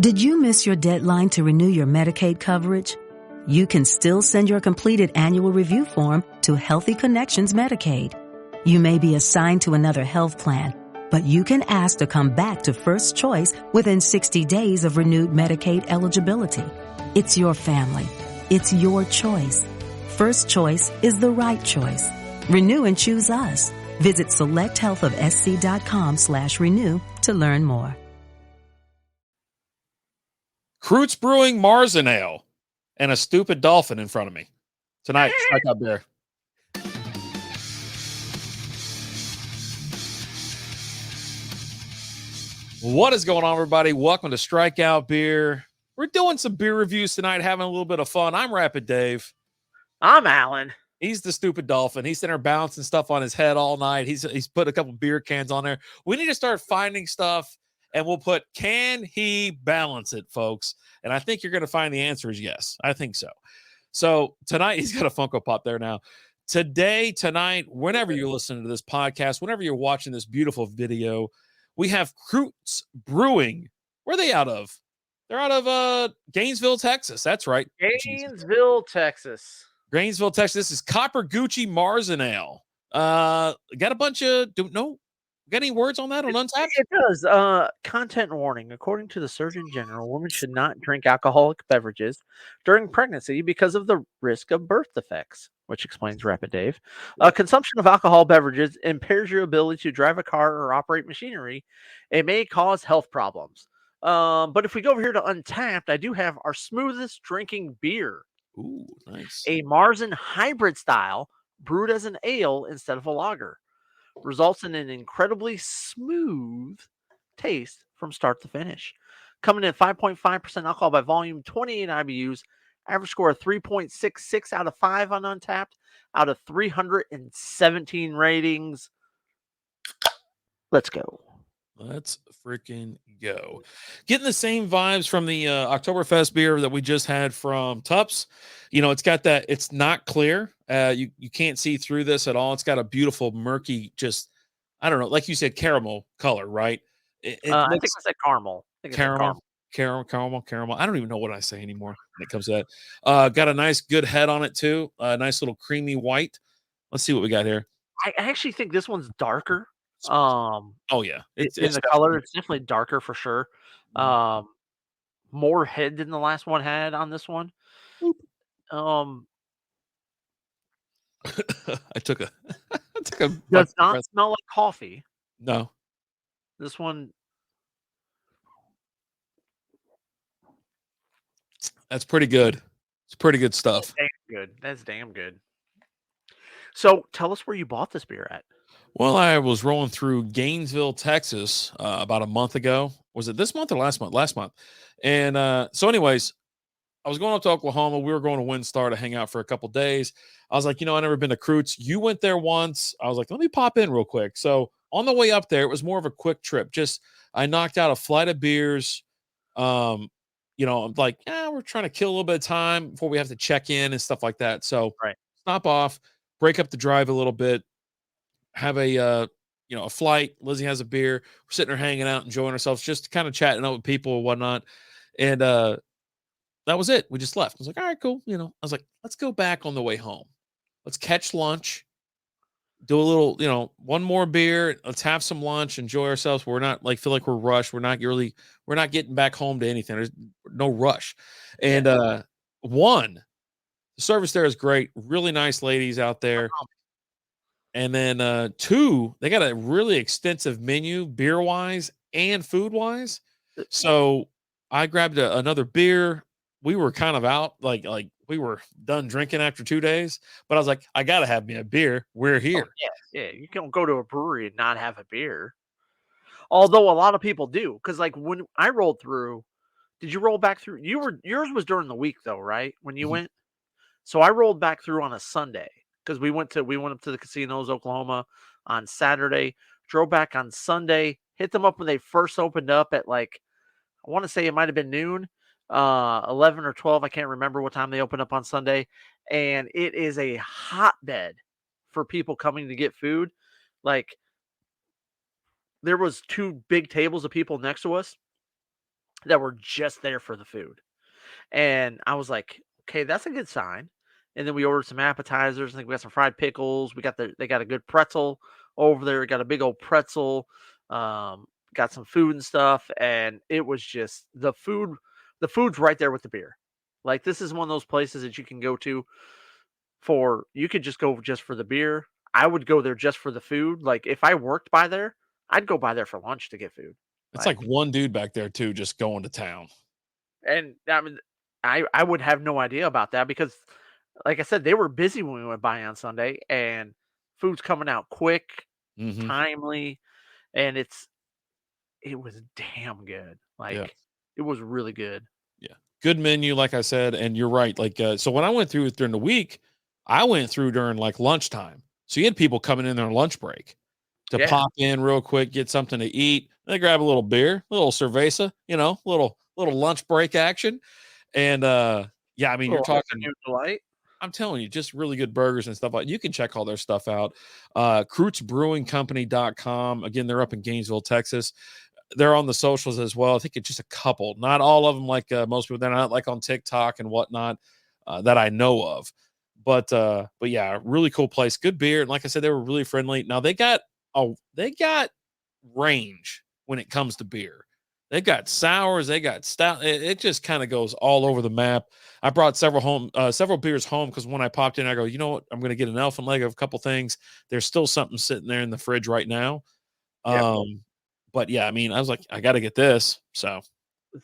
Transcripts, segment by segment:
Did you miss your deadline to renew your Medicaid coverage? You can still send your completed annual review form to Healthy Connections Medicaid. You may be assigned to another health plan, but you can ask to come back to First Choice within 60 days of renewed Medicaid eligibility. It's your family. It's your choice. First Choice is the right choice. Renew and choose us. Visit selecthealthofsc.com/renew to learn more. Krootz Brewing Marzen Ale and a stupid dolphin in front of me. Tonight, Strikeout Beer. What is going on, everybody? Welcome to Strikeout Beer. We're doing some beer reviews tonight, having a little bit of fun. I'm Rapid Dave. I'm Alan. He's the stupid dolphin. He's sitting there bouncing stuff on his head all night. He's put a couple beer cans on there. We need to start finding stuff, and we'll put, can he balance it, folks? And I think you're going to find the answer is yes. I think so. So tonight, he's got a Funko Pop there now. Tonight, whenever you're listening to this podcast, whenever you're watching this beautiful video, we have Krootz Brewing. Where are they out of? They're out of Gainesville, Texas. That's right. Gainesville, Texas. Gainesville, Texas. This is Copper Goochy Marzen Ale. Got a bunch of, got any words on that on Untappd? It does. Content warning. According to the Surgeon General, women should not drink alcoholic beverages during pregnancy because of the risk of birth defects, which explains Rapid Dave. Consumption of alcohol beverages impairs your ability to drive a car or operate machinery. It may cause health problems. But if we go over here to Untappd, I do have our smoothest drinking beer. Ooh, nice. A Marzen hybrid style brewed as an ale instead of a lager. Results in an incredibly smooth taste from start to finish. Coming in 5.5% alcohol by volume, 28 IBUs, average score of 3.66 out of 5 on Untappd, out of 317 ratings. Let's go. Let's freaking go. Getting the same vibes from the Oktoberfest beer that we just had from Tups. You know, it's got that, it's not clear. You can't see through this at all. It's got a beautiful, murky, just, I don't know, like you said, caramel color, right? I think I said caramel. Caramel. I don't even know what I say anymore when it comes to that. Got a nice, good head on it, too. A nice little creamy white. Let's see what we got here. I actually think this one's darker. Oh yeah, it's in the color. It's definitely darker for sure. More head than the last one had on this one. I took a does not smell like coffee. No, this one. That's pretty good. It's pretty good stuff. That's damn good. So tell us where you bought this beer at. Well, I was rolling through Gainesville, Texas, about a month ago. Was it this month or last month? Last month. And so anyways, I was going up to Oklahoma. We were going to WinStar to hang out for a couple days. I was like, I've never been to Krootz. You went there once. I was like, let me pop in real quick. So on the way up there, it was more of a quick trip. Just I knocked out a flight of beers. I'm like, we're trying to kill a little bit of time before we have to check in and stuff like that. So stop off, break up the drive a little bit. Have a flight. Lizzie has a beer. We're sitting there hanging out, enjoying ourselves, just kind of chatting out with people and whatnot. And that was it. We just left. I was like, all right, cool. I was like, let's go back on the way home. Let's catch lunch. Do a little, one more beer. Let's have some lunch. Enjoy ourselves. We're not feel like we're rushed. We're not getting back home to anything. There's no rush. And the service there is great. Really nice ladies out there. And then 2, they got a really extensive menu beer-wise and food-wise. So I grabbed another beer. We were kind of out, like we were done drinking after 2 days. But I was like, I got to have me a beer. We're here. Oh, yeah. You can't go to a brewery and not have a beer. Although a lot of people do. Because when I rolled through, did you roll back through? Yours was during the week, though, right? When you went? So I rolled back through on a Sunday. Because we went up to the casinos, Oklahoma, on Saturday, drove back on Sunday, hit them up when they first opened up at I want to say it might have been noon, 11 or 12. I can't remember what time they opened up on Sunday. And it is a hotbed for people coming to get food. There was 2 big tables of people next to us. that were just there for the food. And I was like, okay, that's a good sign. And then we ordered some appetizers. I think we got some fried pickles. They got a good pretzel over there. Got a big old pretzel. Got some food and stuff. And it was just the food. The food's right there with the beer. Like, this is one of those places that you can go to you could just go just for the beer. I would go there just for the food. Like, if I worked by there, I'd go by there for lunch to get food. It's like one dude back there too, just going to town. And I mean, I would have no idea about that because, like I said, they were busy when we went by on Sunday, and food's coming out quick, timely, and it was damn good. Like, it was really good. Yeah, good menu, like I said, and you're right. Like, so when I went through it during the week, I went through during like lunchtime. So you had people coming in their lunch break to pop in real quick, get something to eat. They grab a little beer, a little cerveza, little lunch break action. And yeah, I mean, you're talking delight. I'm telling you, just really good burgers and stuff like that. You can check all their stuff out. KrootzBrewingCompany.com. Again, they're up in Gainesville, Texas. They're on the socials as well. I think it's just a couple, not all of them like most people. They're not like on TikTok and whatnot that I know of. But yeah, really cool place. Good beer. And like I said, they were really friendly. Now they got range when it comes to beer. They got sours, they got stout. It just kind of goes all over the map. I brought several beers home because when I popped in, I go, you know what? I'm going to get an elephant leg of a couple things. There's still something sitting there in the fridge right now. But yeah, I mean, I was like, I got to get this. So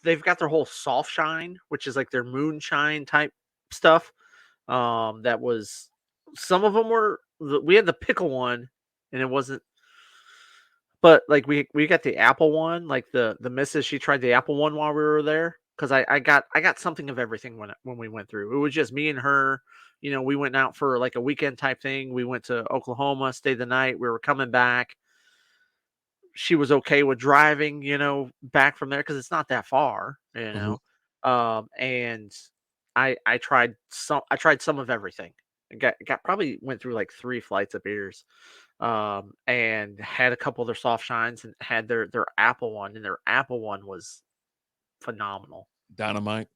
they've got their whole soft shine, which is like their moonshine type stuff. That was, some of them we had the pickle one, and it wasn't. But like we got the apple one, like the missus, she tried the apple one while we were there because I got something of everything when we went through. It was just me and her. We went out for like a weekend type thing. We went to Oklahoma, stayed the night. We were coming back. She was okay with driving, back from there because it's not that far, And I tried some of everything. Probably went through like 3 flights of beers. And had a couple of their soft shines and had their apple one, and their apple one was phenomenal. Dynamite.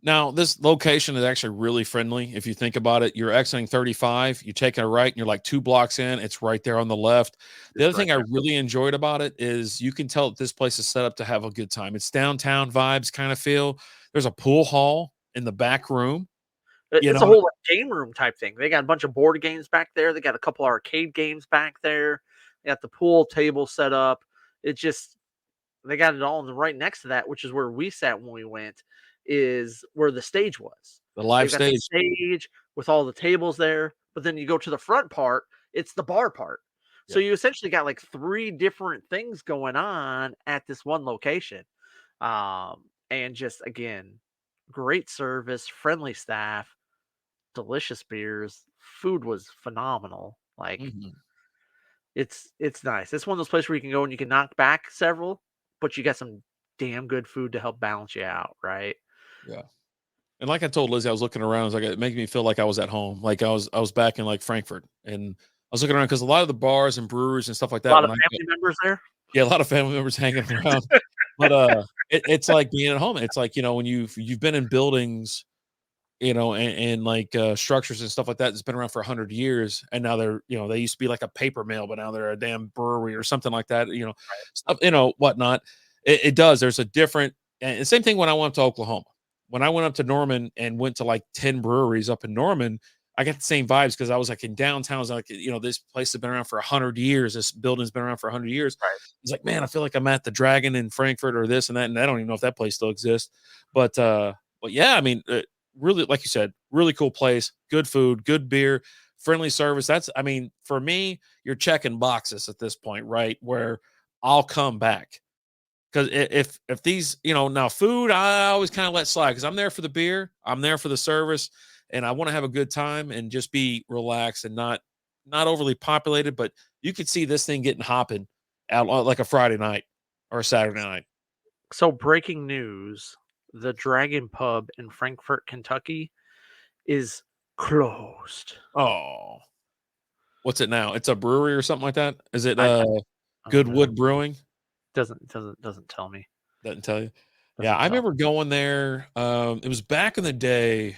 Now, this location is actually really friendly. If you think about it, you're exiting 35, you're taking a right, and you're like 2 blocks in. It's right there on the left. The other thing I really enjoyed about it is you can tell that this place is set up to have a good time. It's downtown vibes kind of feel. There's a pool hall in the back room. It's a whole game room type thing. They got a bunch of board games back there. They got a couple arcade games back there. They got the pool table set up. They got it all, and right next to that, which is where we sat when we went, is where the stage was. The live stage. The stage with all the tables there. But then you go to the front part, it's the bar part. So you essentially got like 3 different things going on at this one location. And just, again, great service, friendly staff, delicious beers. Food was phenomenal. Like, it's nice. It's one of those places where you can go and you can knock back several, but you got some damn good food to help balance you out, right? Yeah. And like I told Lizzie, I was looking around. I was like, it made me feel like I was at home. Like I was back in like Frankfurt, and I was looking around because a lot of the bars and breweries and stuff like that. A lot of family members there. Yeah, a lot of family members hanging around. But it's like being at home. It's like, when you've been in buildings, and like structures and stuff like that that's been around for 100 years, and now they're, they used to be like a paper mill, but now they're a damn brewery or something like that. Stuff, whatnot. It does. There's a different, and the same thing when I went to Oklahoma. When I went up to Norman and went to like 10 breweries up in Norman, I got the same vibes because I was like in downtown. I was like, this place has been around for 100 years. This building's been around for 100 years. Right. It's like, man, I feel like I'm at the Dragon in Frankfurt or this and that. And I don't even know if that place still exists. But yeah, I mean, really, like you said, really cool place, good food, good beer, friendly service. For me, you're checking boxes at this point, right? Where I'll come back. Because if these, now food, I always kind of let slide because I'm there for the beer, I'm there for the service, and I want to have a good time and just be relaxed and not overly populated. But you could see this thing getting hopping out like a Friday night or a Saturday night. So, breaking news: the Dragon Pub in Frankfort, Kentucky, is closed. Oh, what's it now? It's a brewery or something like that. Is it Goodwood Brewing? Doesn't tell me. Doesn't tell you. Yeah, I remember going there. It was back in the day.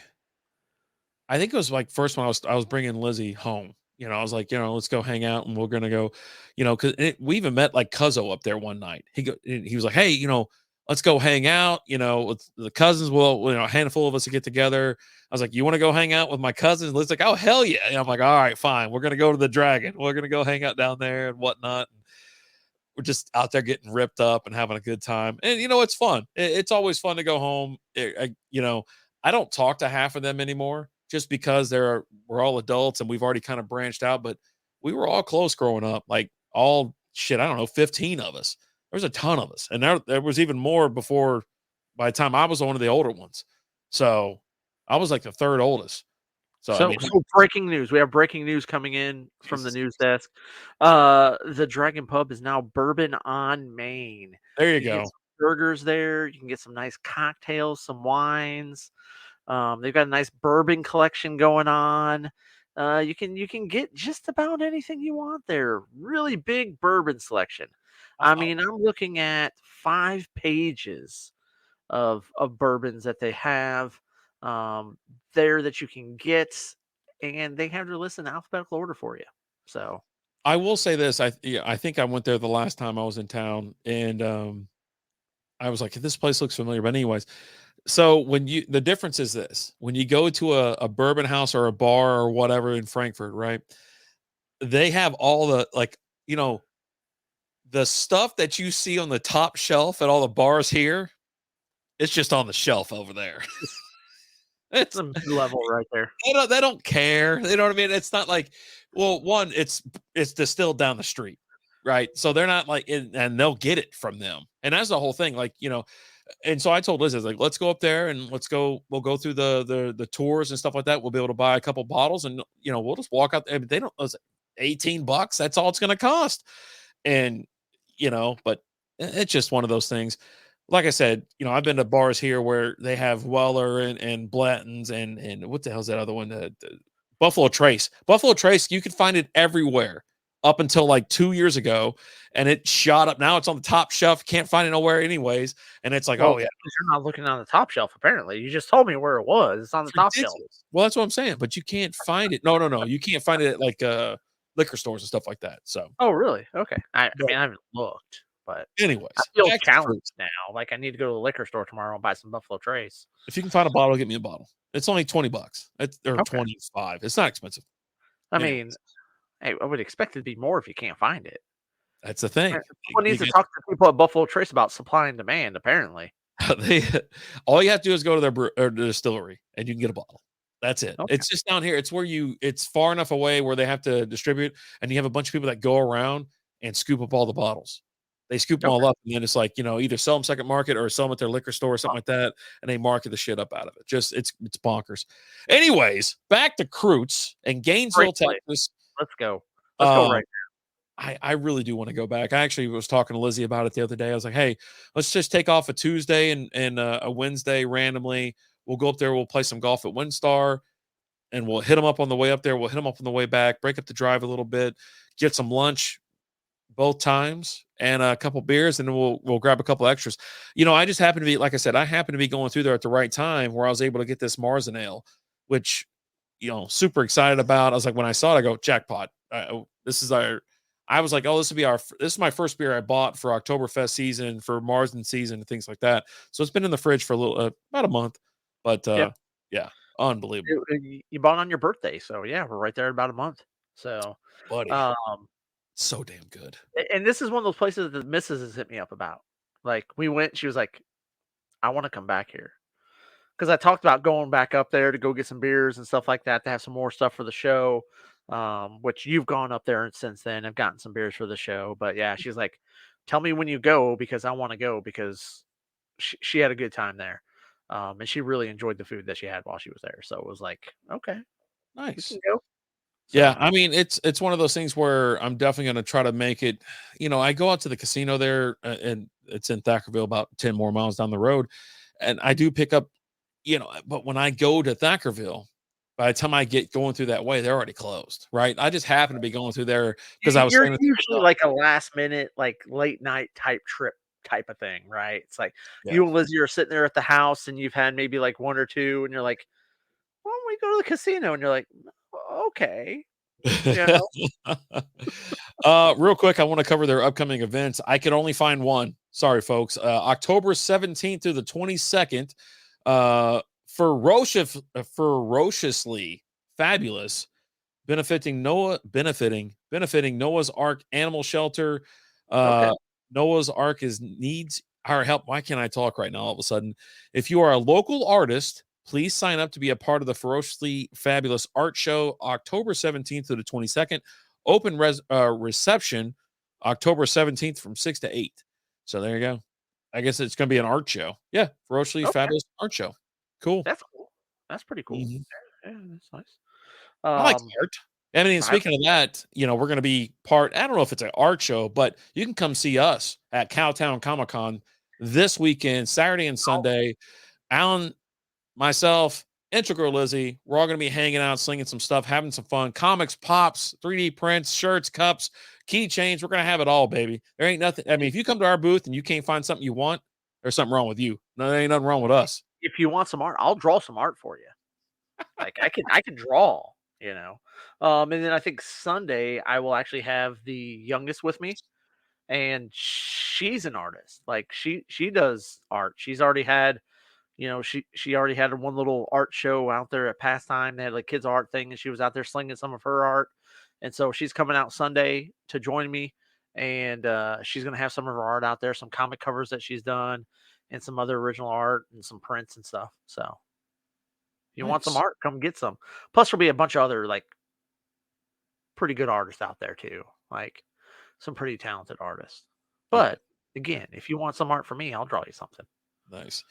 I think it was like first when I was bringing Lizzie home. I was like, let's go hang out, and we're gonna go, because we even met like Cuzzo up there one night. He was like, hey, let's go hang out. With the cousins. Well, a handful of us to get together. I was like, you want to go hang out with my cousins? Lizzie's like, oh hell yeah! And I'm like, all right, fine. We're gonna go to the Dragon. We're gonna go hang out down there and whatnot. We're just out there getting ripped up and having a good time. And, it's fun. It's always fun to go home. I don't talk to half of them anymore just because we're all adults and we've already kind of branched out, but we were all close growing up. Like I don't know, 15 of us. There was a ton of us. And there was even more before by the time I was one of the older ones. So I was like the third oldest. So breaking news. We have breaking news coming in from the news desk. The Dragon Pub is now Bourbon on Main. There you go. Get some burgers there. You can get some nice cocktails, some wines. They've got a nice bourbon collection going on. You can get just about anything you want there. Really big bourbon selection. I mean, I'm looking at 5 pages of bourbons that they have there that you can get, and they have their list in alphabetical order for you. So I will say this. I think I went there the last time I was in town, and I was like, this place looks familiar. But anyways, so the difference is this: when you go to a bourbon house or a bar or whatever in Frankfurt, right? They have all the the stuff that you see on the top shelf at all the bars here. It's just on the shelf over there. It's a level right there. They don't care. You know what I mean? It's not like, well, one, it's distilled down the street, right? So they're not like, and they'll get it from them. And that's the whole thing. Like, and so I told Liz, I was like, let's go up there and we'll go through the tours and stuff like that. We'll be able to buy a couple bottles and, we'll just walk out there. I mean, they don't, it was $18. That's all it's going to cost. And, but it's just one of those things. Like I said, I've been to bars here where they have Weller and Blanton's and what the hell's that other one? The Buffalo Trace. Buffalo Trace, you can find it everywhere up until like 2 years ago, and it shot up. Now it's on the top shelf. Can't find it nowhere anyways. And it's like, oh yeah, you're not looking on the top shelf. Apparently, you just told me where it was. It's on the top shelf. Well, that's what I'm saying. But you can't find it. No, you can't find it at like liquor stores and stuff like that. So. Oh really? Okay. I mean, I haven't looked. But anyways, I feel challenged now. Like I need to go to the liquor store tomorrow and buy some Buffalo Trace. If you can find a bottle, get me a bottle. It's only $20. Or 25. It's not expensive. I mean, I would expect it to be more if you can't find it. That's the thing. Someone needs to talk to people at Buffalo Trace about supply and demand. Apparently, all you have to do is go to their distillery and you can get a bottle. That's it. Okay. It's just down here. It's where it's far enough away where they have to distribute, and you have a bunch of people that go around and scoop up all the bottles. They scoop them all up, and then it's like, either sell them second market or sell them at their liquor store or something like that, and they market the shit up out of it. Just it's bonkers. Anyways, back to Krootz and Gainesville, Texas. Let's go. Let's go right now. I really do want to go back. I actually was talking to Lizzie about it the other day. I was like, hey, let's just take off a Tuesday and a Wednesday randomly. We'll go up there. We'll play some golf at WinStar, and we'll hit them up on the way up there. We'll hit them up on the way back, break up the drive a little bit, get some lunch both times and a couple beers, and then we'll grab a couple extras. I just happen to be, like I said, I happen to be going through there at the right time where I was able to get this Marzen ale, which, super excited about. I was like, when I saw it, I go, jackpot. I was like, oh, this is my first beer I bought for Oktoberfest season, for Marzen season and things like that. So it's been in the fridge for a little, about a month, but yeah, unbelievable. You bought on your birthday. So yeah, we're right there at about a month. So, buddy. So damn good. And this is one of those places that the missus has hit me up about. Like we went, she was like, I want to come back here. Because I talked about going back up there to go get some beers and stuff like that, to have some more stuff for the show. Which you've gone up there and since then I've gotten some beers for the show. But yeah, she's like, tell me when you go because I want to go, because she had a good time there. And she really enjoyed the food that she had while she was there. So it was like, okay, nice. You can go. Yeah, I mean, it's one of those things where I'm definitely going to try to make it. I go out to the casino there, and it's in Thackerville, about 10 more miles down the road, and I do pick up, but when I go to Thackerville, by the time I get going through that way, they're already closed, right? I just happen to be going through there because I was. You're usually like a last minute, like late night type trip type of thing, right? It's like Yeah. you and Lizzie are sitting there at the house and you've had maybe like one or two, and you're like, why don't we go to the casino? And you're like, okay, you know, Real quick, I want to cover their upcoming events. I could only find one. Sorry, folks. October 17th through the 22nd, ferociously fabulous, benefiting Noah's Ark Animal Shelter. okay. Noah's Ark needs our help. Why can't I talk right now all of a sudden? If you are a local artist, please sign up to be a part of the Ferociously Fabulous Art Show, October 17th to the 22nd. Open reception, October 17th from 6 to 8. So there you go. I guess it's going to be an art show. Yeah, Ferociously Fabulous Art Show. Cool. That's cool. That's pretty cool. Mhm. Yeah, that's nice. I like art. I mean, speaking of that, we're going to be I don't know if it's an art show, but you can come see us at Cowtown Comic Con this weekend, Saturday and Sunday. Alan, myself, Integral Lizzie, we're all going to be hanging out, slinging some stuff, having some fun. Comics, pops, 3D prints, shirts, cups, keychains. We're going to have it all, baby. There ain't nothing. I mean, if you come to our booth and you can't find something you want, there's something wrong with you. No, there ain't nothing wrong with us. If you want some art, I'll draw some art for you. Like I can draw, and then I think Sunday I will actually have the youngest with me, and she's an artist. Like she does art. She's already had, she already had one little art show out there at Pastime. They had like kids art thing, and she was out there slinging some of her art. And so she's coming out Sunday to join me, and she's gonna have some of her art out there, some comic covers that she's done, and some other original art and some prints and stuff. So you want some Nice. art, come get some. Plus, there'll be a bunch of other like pretty good artists out there too, like some pretty talented artists. But again, if you want some art from me, I'll draw you something. Nice.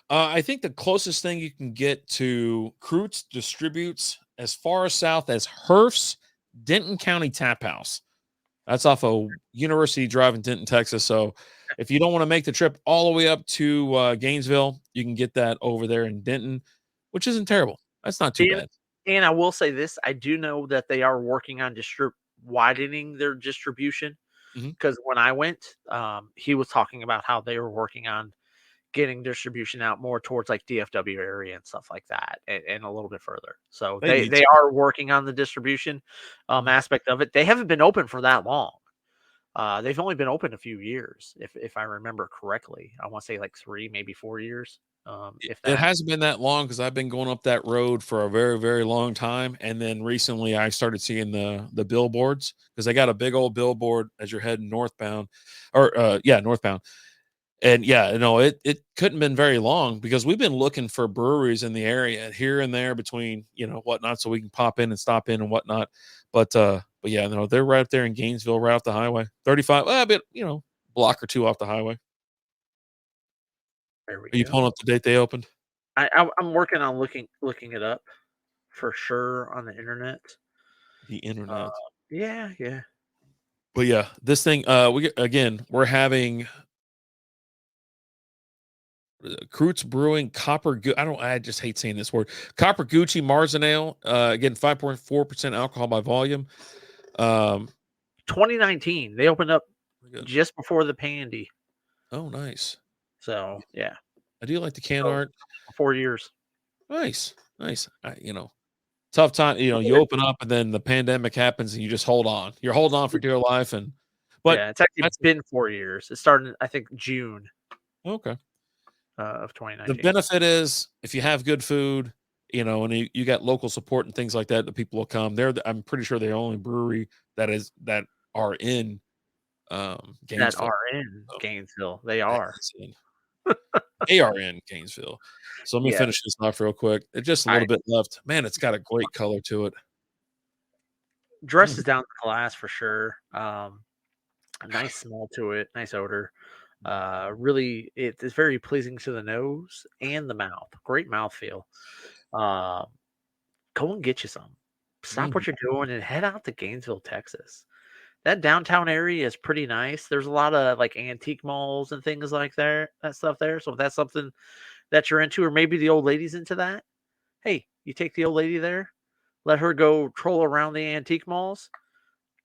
I think the closest thing you can get to Krootz distributes as far south as Herf's Denton County Tap House. That's off of University Drive in Denton, Texas. So if you don't want to make the trip all the way up to Gainesville, you can get that over there in Denton, which isn't terrible. That's not too bad. And I will say this: I do know that they are working on widening their distribution. Because when I went, he was talking about how they were working on getting distribution out more towards like DFW area and stuff like that, and a little bit further. So they are working on the distribution aspect of it. They haven't been open for that long. They've only been open a few years, if I remember correctly. I want to say like 3, maybe 4 years. If that. It hasn't been that long because I've been going up that road for a very, very long time. And then recently I started seeing the billboards because they got a big old billboard as you're heading northbound northbound. And it couldn't have been very long because we've been looking for breweries in the area here and there between, whatnot, so we can pop in and stop in and whatnot. But yeah, no, they're right up there in Gainesville, right off the highway, 35, a bit, block or two off the highway. Are you pulling up the date they opened? I'm working on looking it up for sure on the internet. The internet. Yeah. But yeah, this thing, we're having Krootz Brewing I just hate saying this word. Goochy Marzen Ale. Again, 5.4% alcohol by volume. 2019. They opened up just before the pandy. Oh, nice. So yeah. I do like the can art. 4 years. Nice. Tough time. You open up and then the pandemic happens and you just hold on. You're holding on for dear life. But it's actually been 4 years. It started, I think, June. Okay. Of 2019. The benefit is if you have good food, and you got local support and things like that, the people will come. I'm pretty sure they're the only brewery that are in Gainesville. That are in Gainesville. They are. They are in Gainesville. So let me finish this off real quick. It's just a little bit left. Man, it's got a great color to it. Dresses down the glass for sure. A nice smell to it. Nice odor. Really, it's very pleasing to the nose and the mouth. Great mouthfeel. Go and get you some. Stop what you're doing and head out to Gainesville, Texas. That downtown area is pretty nice. There's a lot of like antique malls and things like that stuff there. So if that's something that you're into, or maybe the old lady's into that, hey, you take the old lady there, let her go troll around the antique malls.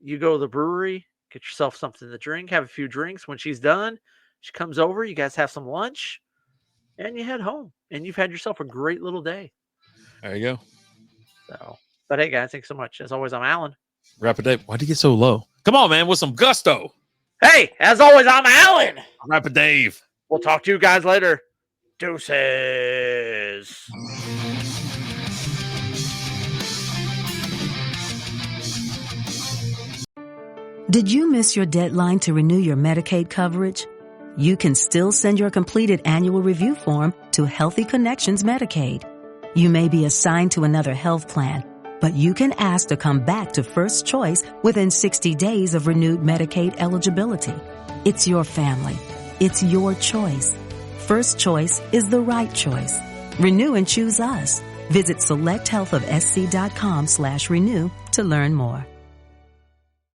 You go to the brewery, get yourself something to drink, have a few drinks. When she's done, She comes over, you guys have some lunch, and you head home. And you've had yourself a great little day. There you go. So, but hey, guys, thanks so much. As always, I'm Alan. Rapid Dave. Why'd you get so low? Come on, man, with some gusto. Hey, as always, I'm Alan. Rapid Dave. We'll talk to you guys later. Deuces. Did you miss your deadline to renew your Medicaid coverage? You can still send your completed annual review form to Healthy Connections Medicaid. You may be assigned to another health plan, but you can ask to come back to First Choice within 60 days of renewed Medicaid eligibility. It's your family. It's your choice. First Choice is the right choice. Renew and choose us. Visit selecthealthofsc.com/renew to learn more.